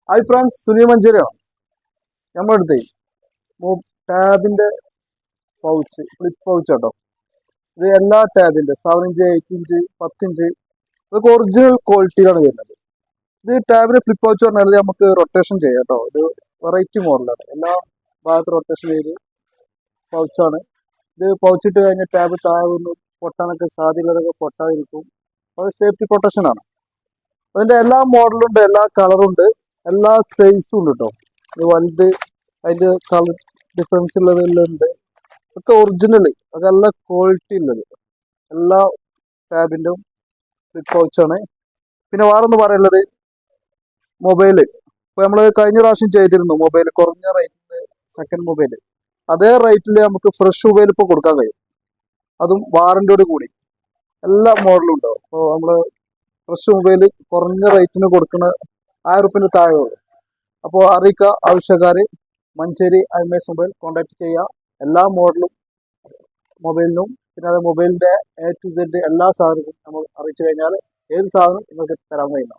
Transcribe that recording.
Hi friends, Sunil മഞ്ചേരിയാണ് നമ്മുടെ അടുത്ത്. ടാബിന്റെ pouch, flip pouch കേട്ടോ. ഇത് എല്ലാ ടാബിന്റെ 7 ഇഞ്ച്, 8 ഇഞ്ച്, 10 ഇഞ്ച് ഇതൊക്കെ ഒറിജിനൽ ക്വാളിറ്റിയിലാണ് വരുന്നത്. ഇത് ടാബിന്റെ ഫ്ലിപ്പ് പൗച്ച് പറഞ്ഞാൽ നമുക്ക് റൊട്ടേഷൻ ചെയ്യാം കേട്ടോ. ഇത് വെറൈറ്റി മോഡലാണ്, എല്ലാ ഭാഗത്തും റൊട്ടേഷൻ ചെയ്ത് പൗച്ചാണ്. ഇത് പൗച്ചിട്ട് കഴിഞ്ഞാൽ ടാബ് താഴ്ന്നു പൊട്ടാനൊക്കെ സാധ്യതകളൊക്കെ പൊട്ടാതിരിക്കും. അത് സേഫ്റ്റി പ്രൊട്ടക്ഷൻ ആണ്. അതിന്റെ എല്ലാ മോഡലും ഉണ്ട്, എല്ലാ കളറും ഉണ്ട്, എല്ലാ സൈസും ഉണ്ട് കേട്ടോ. ഇത് വലുത്, അതിന്റെ കളർ ഡിഫറൻസ് ഉള്ളതെല്ലാം ഉണ്ട്. ഒക്കെ ഒറിജിനൽ, അത് നല്ല ക്വാളിറ്റി ഉള്ളത് എല്ലാ ടാബിൻ്റെ ഫ്ലിപ്പ് പൗച്ചാണ്. പിന്നെ വേറൊന്ന് പറയുന്നത്, മൊബൈല് ഇപ്പോൾ നമ്മൾ കഴിഞ്ഞ പ്രാവശ്യം ചെയ്തിരുന്നു മൊബൈൽ കുറഞ്ഞ റേറ്റിൽ, സെക്കൻഡ് മൊബൈൽ. അതേ റേറ്റിൽ നമുക്ക് ഫ്രഷ് മൊബൈൽ ഇപ്പോൾ കൊടുക്കാൻ കഴിയും, അതും വാറന്റിയോട് കൂടി. എല്ലാ മോഡലും ഉണ്ടാവും. അപ്പോൾ നമ്മൾ ഫ്രഷ് മൊബൈൽ കുറഞ്ഞ റേറ്റിന് കൊടുക്കുന്ന 1000 റുപ്യൻ്റെ താഴെ ഉള്ളൂ. അപ്പോൾ അറിയിക്കുക, ആവശ്യക്കാർ മഞ്ചേരി IMS മൊബൈൽ കോൺടാക്ട് ചെയ്യുക. എല്ലാ മോഡലും മൊബൈലിനും, പിന്നെ അത് മൊബൈലിൻ്റെ A to Z എല്ലാ സാധനവും നമ്മൾ അറിയിച്ചു കഴിഞ്ഞാൽ ഏത് സാധനം നിങ്ങൾക്ക് തരാൻ കഴിയുന്ന